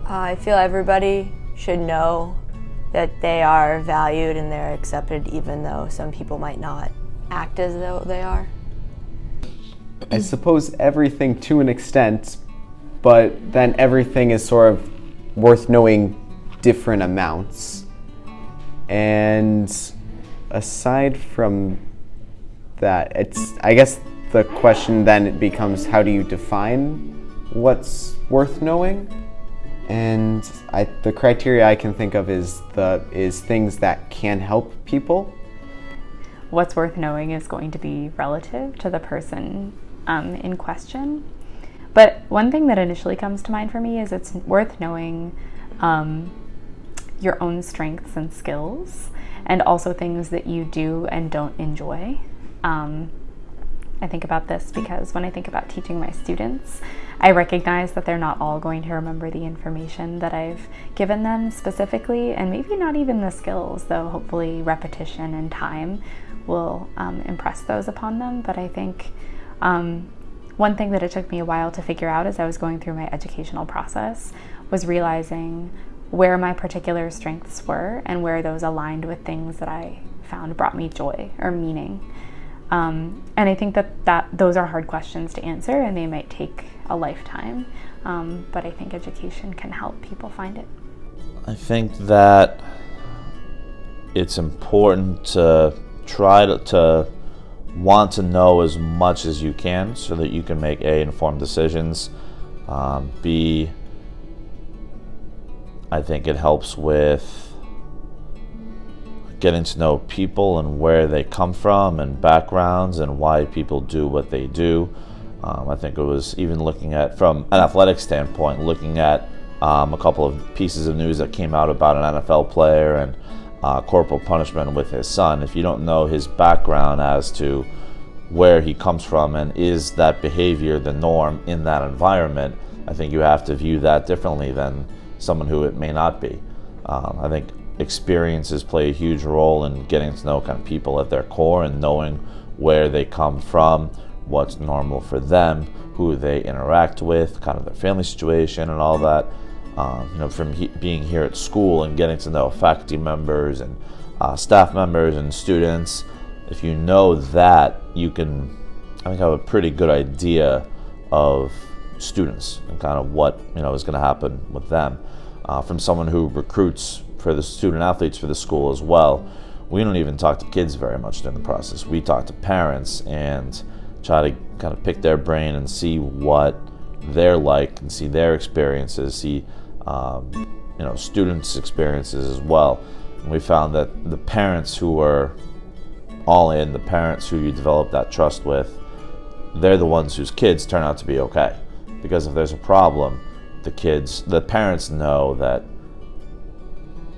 I feel everybody should know that they are valued and they're accepted, even though some people might not act as though they are. I suppose everything to an extent, but then everything is sort of worth knowing different amounts. And aside from that, I guess the question then becomes, how do you define what's worth knowing? And the criteria I can think of is things that can help people. What's worth knowing is going to be relative to the person in question. But one thing that initially comes to mind for me is it's worth knowing your own strengths and skills, and also things that you do and don't enjoy. I think about this because when I think about teaching my students, I recognize that they're not all going to remember the information that I've given them specifically, and maybe not even the skills, though hopefully repetition and time will impress those upon them. But I think one thing that it took me a while to figure out as I was going through my educational process was realizing where my particular strengths were and where those aligned with things that I found brought me joy or meaning. And I think that those are hard questions to answer, and they might take a lifetime, but I think education can help people find it. I think that it's important to try to want to know as much as you can so that you can make A, informed decisions, B, I think it helps with getting to know people and where they come from and backgrounds and why people do what they do. I think it was even looking at, from an athletic standpoint, looking at a couple of pieces of news that came out about an NFL player and corporal punishment with his son. If you don't know his background as to where he comes from and is that behavior the norm in that environment, I think you have to view that differently than someone who it may not be. I think experiences play a huge role in getting to know kind of people at their core and knowing where they come from, what's normal for them, who they interact with, kind of their family situation and all that. From being here at school and getting to know faculty members and staff members and students, if you know that, you can, I think, have a pretty good idea of students and kind of what is going to happen with them. From someone who recruits for the student athletes for the school as well, we don't even talk to kids very much during the process. We talk to parents and try to kind of pick their brain and see what they're like and see their experiences, see students' experiences as well. And we found that the parents who are all in, the parents who you develop that trust with, they're the ones whose kids turn out to be okay. Because if there's a problem, the parents know that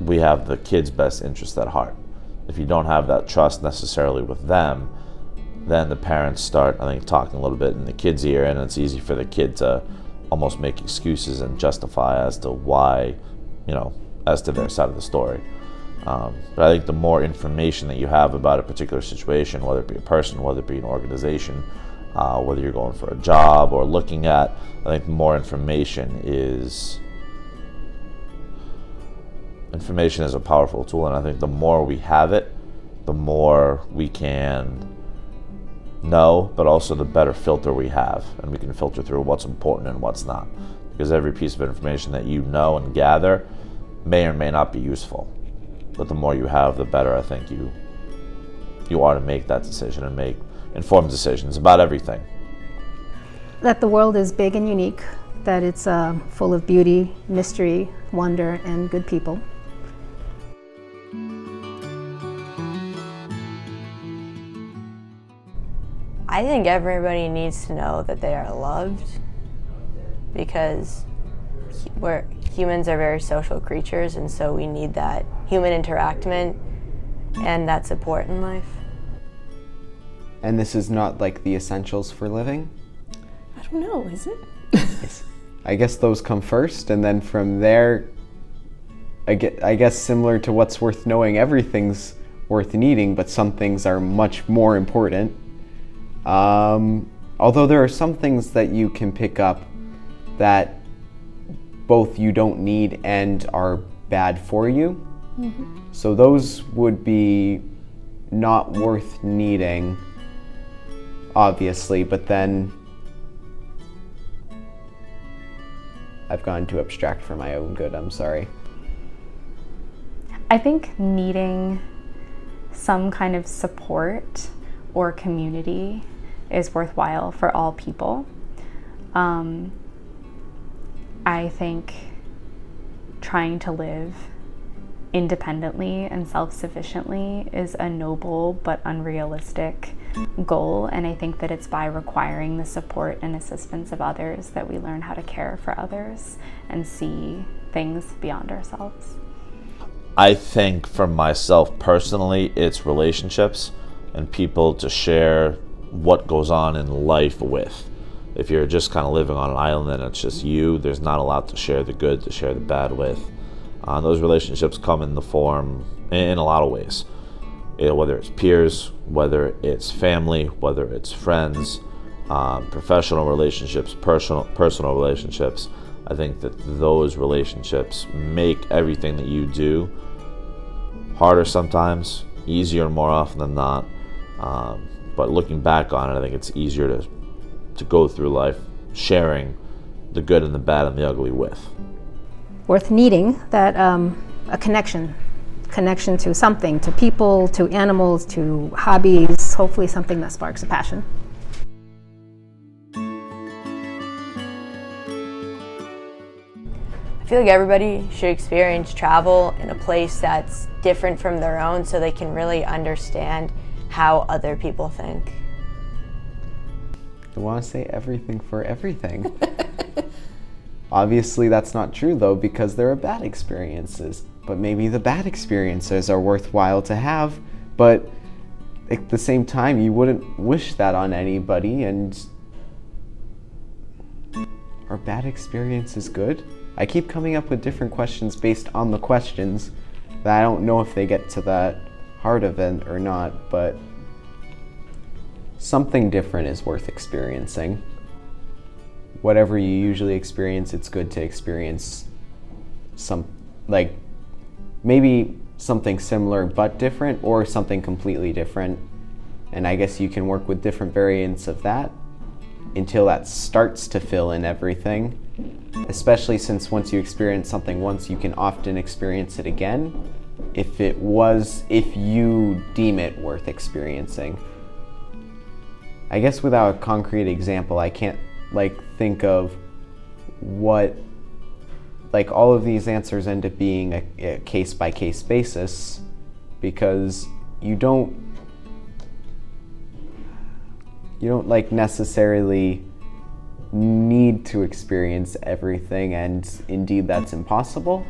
we have the kids' best interest at heart. If you don't have that trust necessarily with them, then the parents start, I think, talking a little bit in the kid's ear, and it's easy for the kid to almost make excuses and justify as to why, as to their side of the story. But I think the more information that you have about a particular situation, whether it be a person, whether it be an organization, whether you're going for a job or looking at, I think the more information is a powerful tool, and I think the more we have it, the more we can know, but also the better filter we have, and we can filter through what's important and what's not, because every piece of information that you know and gather may or may not be useful, but the more you have, the better I think you are to make that decision and make informed decisions about everything. That the world is big and unique, that it's full of beauty, mystery, wonder, and good people. I think everybody needs to know that they are loved, because humans are very social creatures, and so we need that human interaction and that support in life. And this is not like the essentials for living? I don't know, is it? I guess those come first, and then from there, I guess similar to what's worth knowing, everything's worth needing, but some things are much more important. Although there are some things that you can pick up that both you don't need and are bad for you. So those would be not worth needing, obviously, but then I've gone too abstract for my own good, I'm sorry. I think needing some kind of support or community is worthwhile for all people. I think trying to live independently and self-sufficiently is a noble but unrealistic goal, and I think that it's by requiring the support and assistance of others that we learn how to care for others and see things beyond ourselves. I think for myself personally, it's relationships and people to share what goes on in life with. If you're just kind of living on an island and it's just you, there's not a lot to share the good, to share the bad with. Those relationships come in the form, in a lot of ways. Whether it's peers, whether it's family, whether it's friends, professional relationships, personal relationships. I think that those relationships make everything that you do harder sometimes, easier more often than not. But looking back on it, I think it's easier to go through life sharing the good and the bad and the ugly with. Worth needing that a connection to something, to people, to animals, to hobbies, hopefully something that sparks a passion. I feel like everybody should experience travel in a place that's different from their own so they can really understand how other people think. I want to say everything for everything. Obviously that's not true though, because there are bad experiences. But maybe the bad experiences are worthwhile to have, but at the same time you wouldn't wish that on anybody. And are bad experiences good? I keep coming up with different questions based on the questions that I don't know if they get to that heart of it or not, but something different is worth experiencing. Whatever you usually experience, it's good to experience maybe something similar but different, or something completely different. And I guess you can work with different variants of that until that starts to fill in everything. Especially since once you experience something once, you can often experience it again if you deem it worth experiencing. I guess without a concrete example, I can't think of what, all of these answers end up being a case-by-case basis, because you don't necessarily need to experience everything, and indeed that's impossible.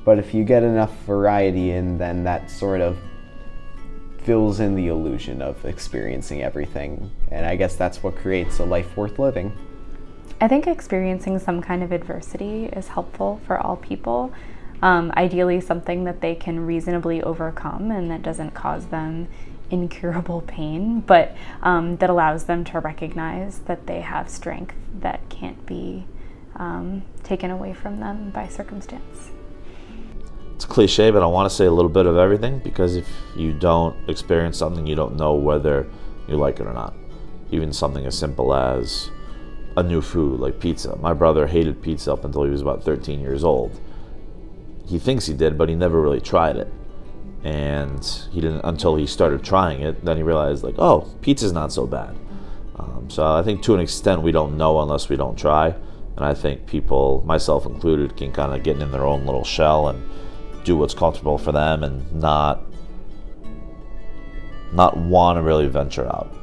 But if you get enough variety in, then that sort of fills in the illusion of experiencing everything. And I guess that's what creates a life worth living. I think experiencing some kind of adversity is helpful for all people. Ideally something that they can reasonably overcome and that doesn't cause them incurable pain, but that allows them to recognize that they have strength that can't be taken away from them by circumstance. It's cliche, but I want to say a little bit of everything, because if you don't experience something, you don't know whether you like it or not. Even something as simple as a new food like pizza. My brother hated pizza up until he was about 13 years old. He thinks he did, but he never really tried it. And he didn't until he started trying it. Then he realized, oh, pizza's not so bad. So I think to an extent we don't know unless we don't try. And I think people, myself included, can kind of get in their own little shell and do what's comfortable for them and not want to really venture out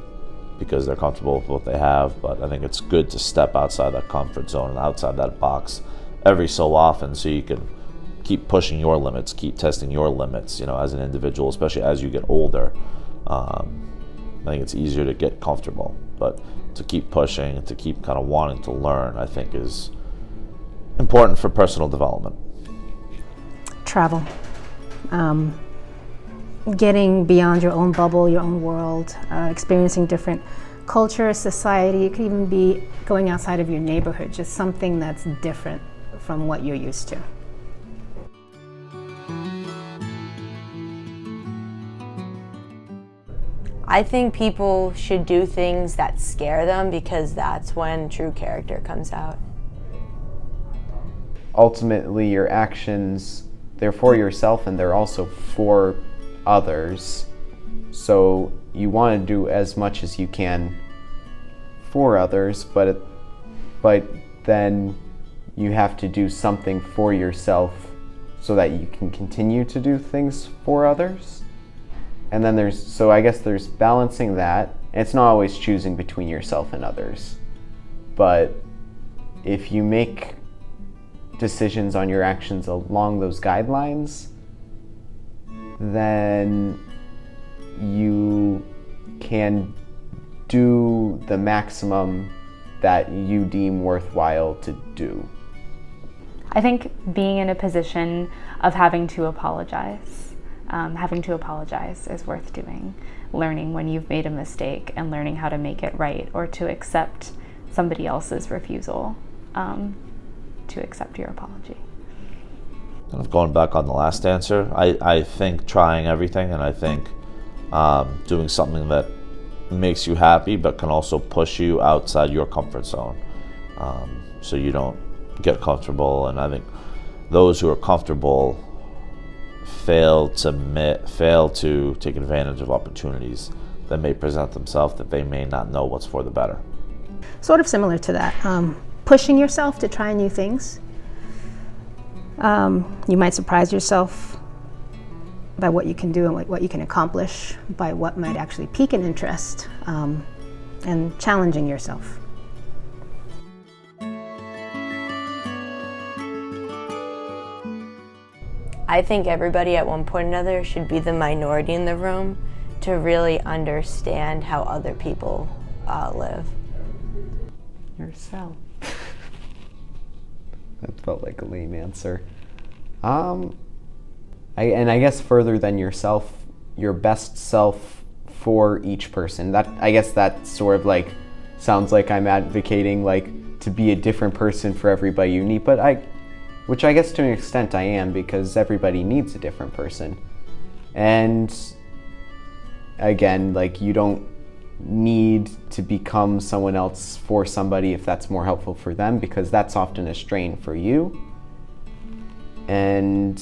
because they're comfortable with what they have. But I think it's good to step outside that comfort zone and outside that box every so often, so you can keep pushing your limits, keep testing your limits, as an individual, especially as you get older. I think it's easier to get comfortable, but to keep pushing, to keep kind of wanting to learn, I think is important for personal development. Travel. Getting beyond your own bubble, your own world, experiencing different culture, society. It could even be going outside of your neighborhood, just something that's different from what you're used to. I think people should do things that scare them because that's when true character comes out. Ultimately, your actions, they're for yourself and they're also for others. So you want to do as much as you can for others, but then you have to do something for yourself so that you can continue to do things for others. And then I guess there's balancing that. And it's not always choosing between yourself and others. But if you make decisions on your actions along those guidelines, then you can do the maximum that you deem worthwhile to do. I think being in a position of having to apologize is worth doing. Learning when you've made a mistake and learning how to make it right, or to accept somebody else's refusal to accept your apology. Kind of going back on the last answer, I think trying everything, and I think doing something that makes you happy but can also push you outside your comfort zone, so you don't get comfortable. And I think those who are comfortable fail to take advantage of opportunities that may present themselves that they may not know what's for the better. Sort of similar to that, pushing yourself to try new things. You might surprise yourself by what you can do and what you can accomplish, by what might actually pique an interest, and challenging yourself. I think everybody at one point or another should be the minority in the room to really understand how other people live. Yourself. That felt like a lame answer. I guess further than yourself, your best self for each person. I guess that sort of like sounds like I'm advocating like to be a different person for everybody you need, which I guess to an extent I am, because everybody needs a different person. And again, like, you don't need to become someone else for somebody if that's more helpful for them, because that's often a strain for you. And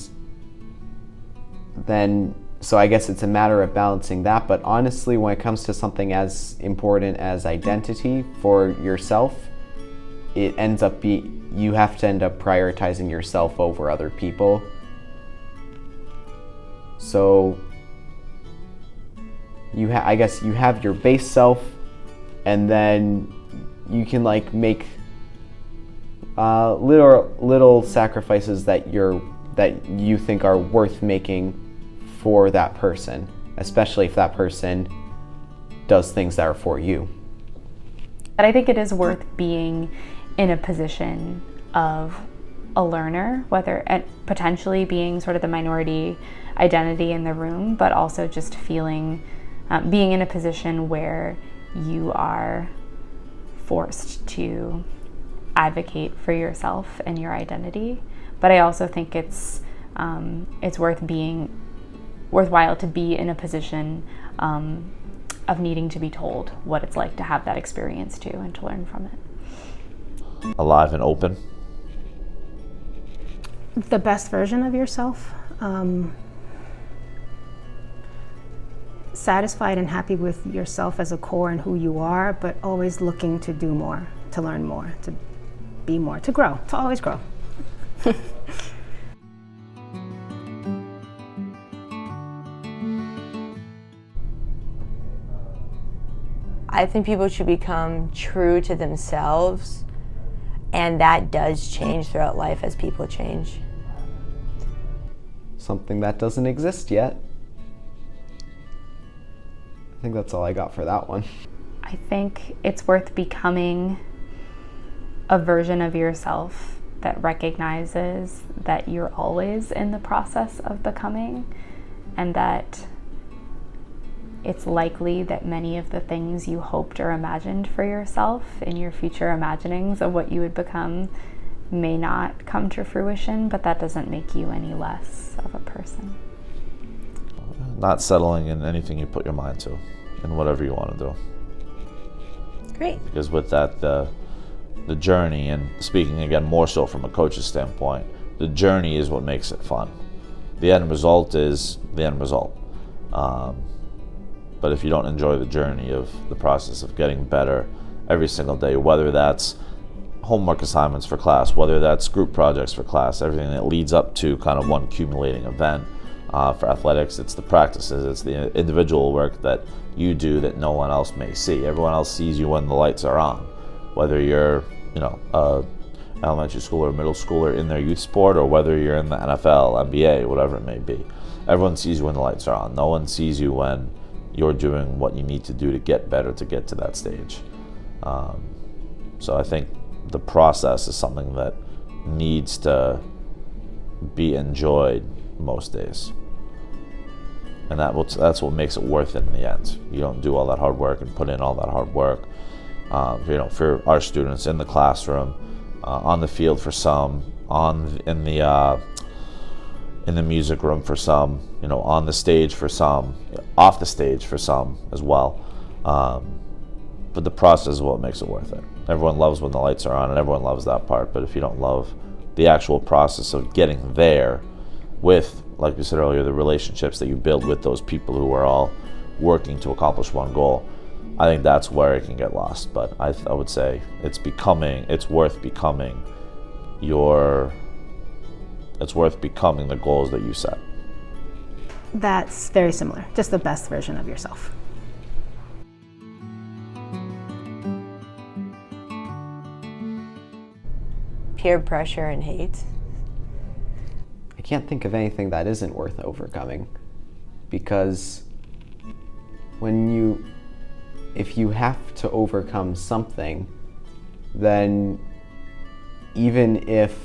then, so I guess it's a matter of balancing that. But honestly, when it comes to something as important as identity for yourself, it ends up you have to end up prioritizing yourself over other people. So I guess you have your base self, and then you can like make little sacrifices that you think are worth making for that person, especially if that person does things that are for you. But I think it is worth being in a position of a learner, whether potentially being sort of the minority identity in the room, but also just feeling, being in a position where you are forced to advocate for yourself and your identity. But I also think it's worthwhile to be in a position of needing to be told what it's like to have that experience too, and to learn from it. Alive and open. The best version of yourself, satisfied and happy with yourself as a core and who you are, but always looking to do more, to learn more, to be more, to grow, to always grow. I think people should become true to themselves, and that does change throughout life as people change. Something that doesn't exist yet. I think that's all I got for that one. I think it's worth becoming a version of yourself that recognizes that you're always in the process of becoming, and that it's likely that many of the things you hoped or imagined for yourself in your future imaginings of what you would become may not come to fruition, but that doesn't make you any less of a person. Not settling in anything you put your mind to, in whatever you want to do. Great. Because with that, the journey, and speaking again more so from a coach's standpoint, the journey is what makes it fun. The end result is the end result. But if you don't enjoy the journey of the process of getting better every single day, whether that's homework assignments for class, whether that's group projects for class, everything that leads up to kind of one accumulating event. For athletics, it's the practices, it's the individual work that you do that no one else may see. Everyone else sees you when the lights are on, whether you're, elementary schooler or middle schooler in their youth sport, or whether you're in the NFL, NBA, whatever it may be. Everyone sees you when the lights are on. No one sees you when you're doing what you need to do to get better, to get to that stage. So I think the process is something that needs to be enjoyed most days. And that's what makes it worth it in the end. You don't do all that hard work and put in all that hard work. For our students in the classroom, on the field for some, in the music room for some, on the stage for some, off the stage for some as well. But the process is what makes it worth it. Everyone loves when the lights are on, and everyone loves that part. But if you don't love the actual process of getting there, with, like we said earlier, the relationships that you build with those people who are all working to accomplish one goal, I think that's where it can get lost. But I would say it's worth becoming the goals that you set. That's very similar, just the best version of yourself. Peer pressure and hate. I can't think of anything that isn't worth overcoming, because if you have to overcome something, then even if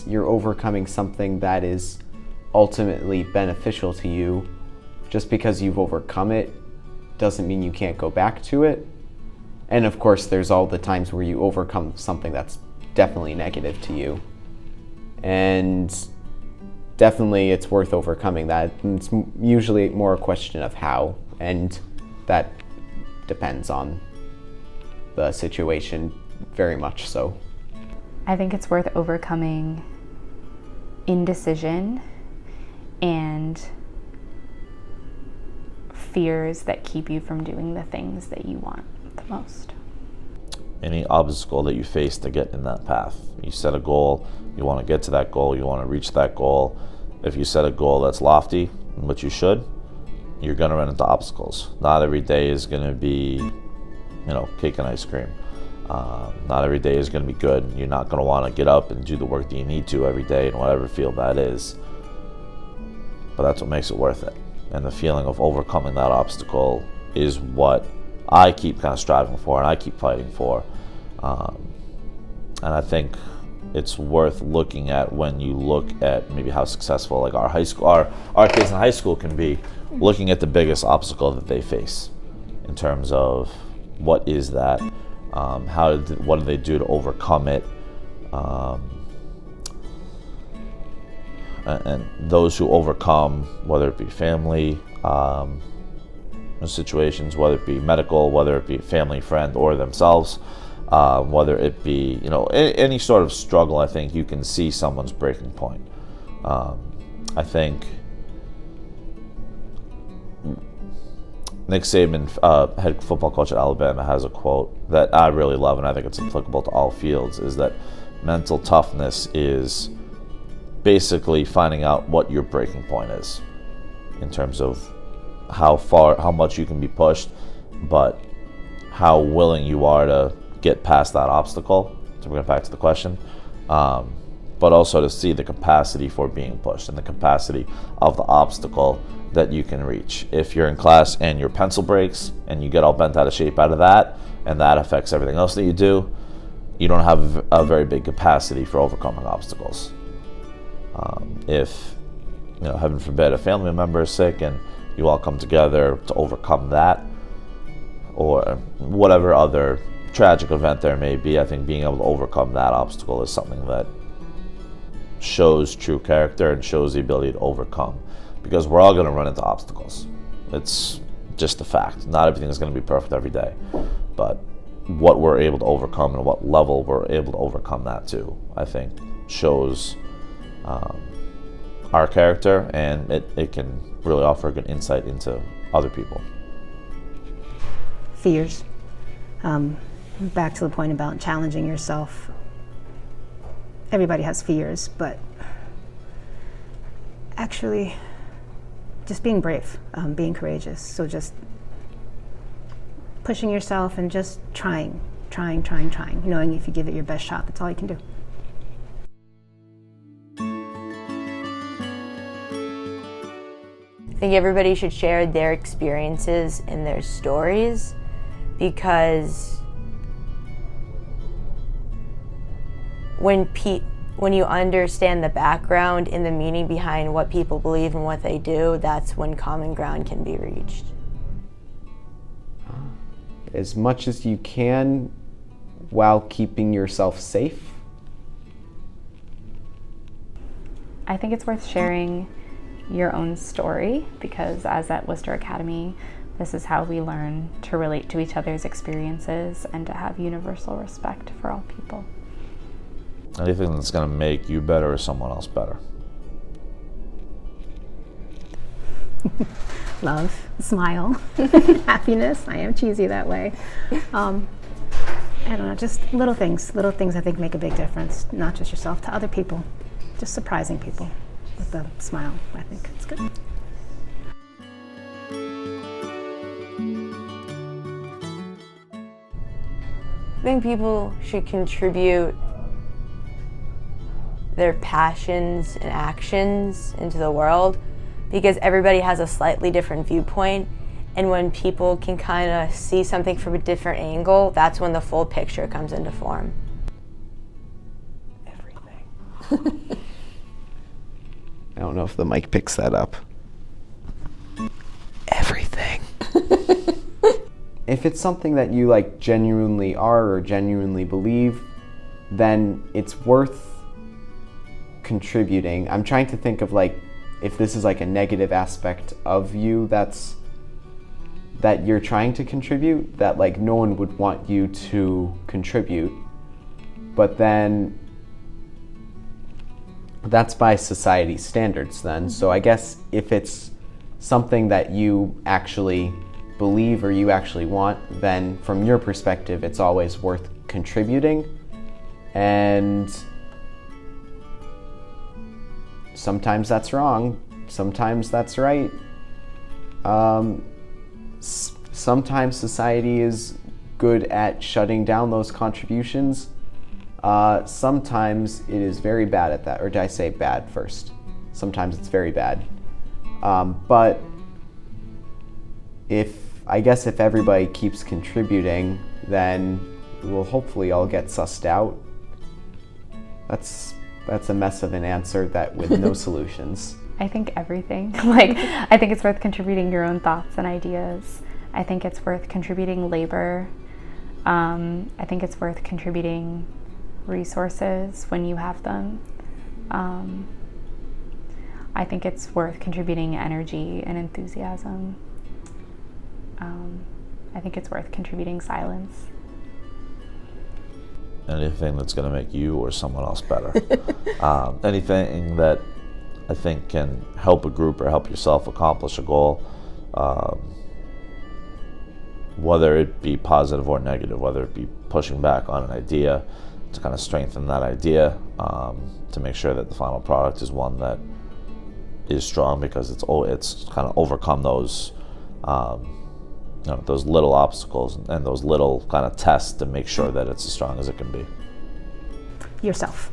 you're overcoming something that is ultimately beneficial to you, just because you've overcome it doesn't mean you can't go back to it. And of course, there's all the times where you overcome something that's definitely negative to you. And definitely it's worth overcoming that. It's usually more a question of how, and that depends on the situation very much so. I think it's worth overcoming indecision and fears that keep you from doing the things that you want the most. Any obstacle that you face to get in that path. You set a goal, you want to get to that goal, you want to reach that goal. If you set a goal that's lofty, which you should, you're going to run into obstacles. Not every day is going to be, cake and ice cream. Not every day is going to be good. You're not going to want to get up and do the work that you need to every day in whatever field that is. But that's what makes it worth it. And the feeling of overcoming that obstacle is what I keep kind of striving for, and I keep fighting for. And I think it's worth looking at when you look at maybe how successful like our kids in high school can be, looking at the biggest obstacle that they face in terms of what is that, what do they do to overcome it, and those who overcome, whether it be family situations, whether it be medical, whether it be family, friend, or themselves, whether it be any sort of struggle, I think you can see someone's breaking point. I think Nick Saban, head football coach at Alabama, has a quote that I really love, and I think it's applicable to all fields, is that mental toughness is basically finding out what your breaking point is in terms of how much you can be pushed, but how willing you are to get past that obstacle, to bring it back to the question, but also to see the capacity for being pushed and the capacity of the obstacle that you can reach. If you're in class and your pencil breaks and you get all bent out of shape out of that, and that affects everything else that you do, you don't have a very big capacity for overcoming obstacles. If, heaven forbid, a family member is sick and you all come together to overcome that, or whatever other tragic event there may be. I think being able to overcome that obstacle is something that shows true character and shows the ability to overcome, because we're all going to run into obstacles. It's just a fact. Not everything is going to be perfect every day, but what we're able to overcome and what level we're able to overcome that to, I think, shows our character, and it can really offer a good insight into other people. Fears. Back to the point about challenging yourself. Everybody has fears, but actually just being brave, being courageous. So just pushing yourself and just trying, knowing if you give it your best shot, that's all you can do. I think everybody should share their experiences and their stories, because when you understand the background and the meaning behind what people believe and what they do, that's when common ground can be reached. As much as you can while keeping yourself safe. I think it's worth sharing your own story, because as at Worcester Academy, this is how we learn to relate to each other's experiences and to have universal respect for all people. Anything that's going to make you better or someone else better. Love, smile, happiness. I am cheesy that way. I don't know, just little things I think make a big difference, not just yourself, to other people. Just surprising people with a smile, I think it's good. I think people should contribute their passions and actions into the world, because everybody has a slightly different viewpoint, and when people can kind of see something from a different angle, that's when the full picture comes into form. Everything. I don't know if the mic picks that up. Everything. If it's something that you like genuinely are or genuinely believe, then it's worth contributing. I'm trying to think of like if this is like a negative aspect of you that you're trying to contribute, that like no one would want you to contribute, but then that's by society standards then. So I guess if it's something that you actually believe or you actually want, then from your perspective it's always worth contributing. And sometimes that's wrong, sometimes that's right. Sometimes society is good at shutting down those contributions. Sometimes it is very bad at that, or did I say bad first? Sometimes it's very bad. But if everybody keeps contributing, then we'll hopefully all get sussed out. That's a mess of an answer that with no solutions. I think everything. I think it's worth contributing your own thoughts and ideas. I think it's worth contributing labor. I think it's worth contributing resources when you have them. I think it's worth contributing energy and enthusiasm. I think it's worth contributing silence. Anything that's going to make you or someone else better. Anything that I think can help a group or help yourself accomplish a goal, whether it be positive or negative, whether it be pushing back on an idea to kind of strengthen that idea, to make sure that the final product is one that is strong, because it's kind of overcome those those little obstacles and those little kind of tests to make sure that it's as strong as it can be. Yourself.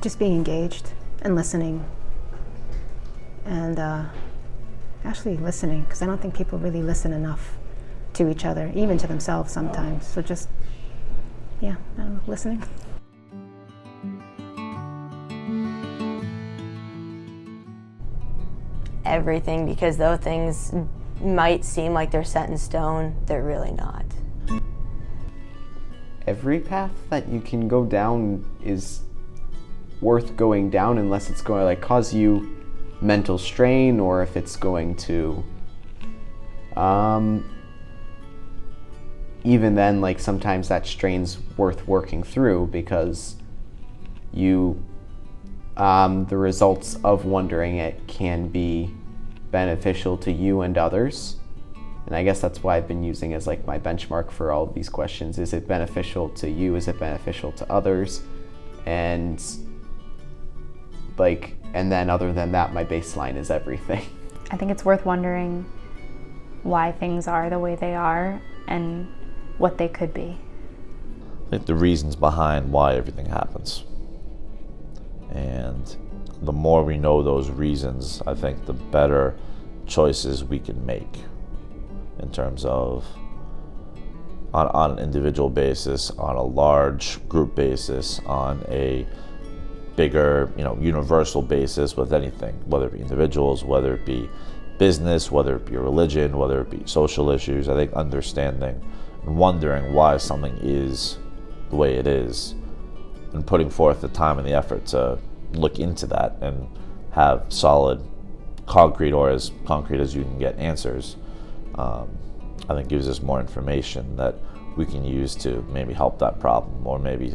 Just being engaged and listening, and actually listening, because I don't think people really listen enough to each other, even to themselves sometimes. So just, I don't know, listening. everything, because though things might seem like they're set in stone, they're really not. Every path that you can go down is worth going down, unless it's going to like cause you mental strain, or if it's going to even then, like, sometimes that strain's worth working through, because you the results of wondering it can be beneficial to you and others. And I guess that's why I've been using as like my benchmark for all of these questions. Is it beneficial to you? Is it beneficial to others? And like, and then other than that, my baseline is everything. I think it's worth wondering why things are the way they are and what they could be. I think the reasons behind why everything happens. And the more we know those reasons, I think the better choices we can make in terms of on an individual basis, on a large group basis, on a bigger, universal basis with anything, whether it be individuals, whether it be business, whether it be religion, whether it be social issues. I think understanding and wondering why something is the way it is, and putting forth the time and the effort to look into that and have solid, concrete, or as concrete as you can get, answers, I think gives us more information that we can use to maybe help that problem, or maybe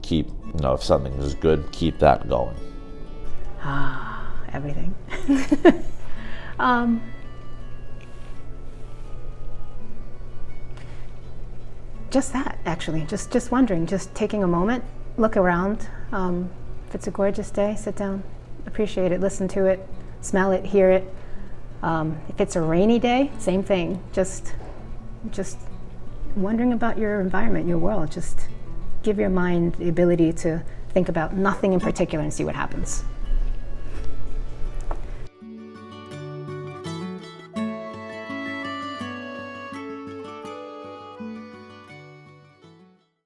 keep, if something is good, keep that going. Everything. Just that, actually. Just wondering, just taking a moment, look around. If it's a gorgeous day, sit down, appreciate it, listen to it, smell it, hear it. If it's a rainy day, same thing. Just wondering about your environment, your world. Just give your mind the ability to think about nothing in particular and see what happens.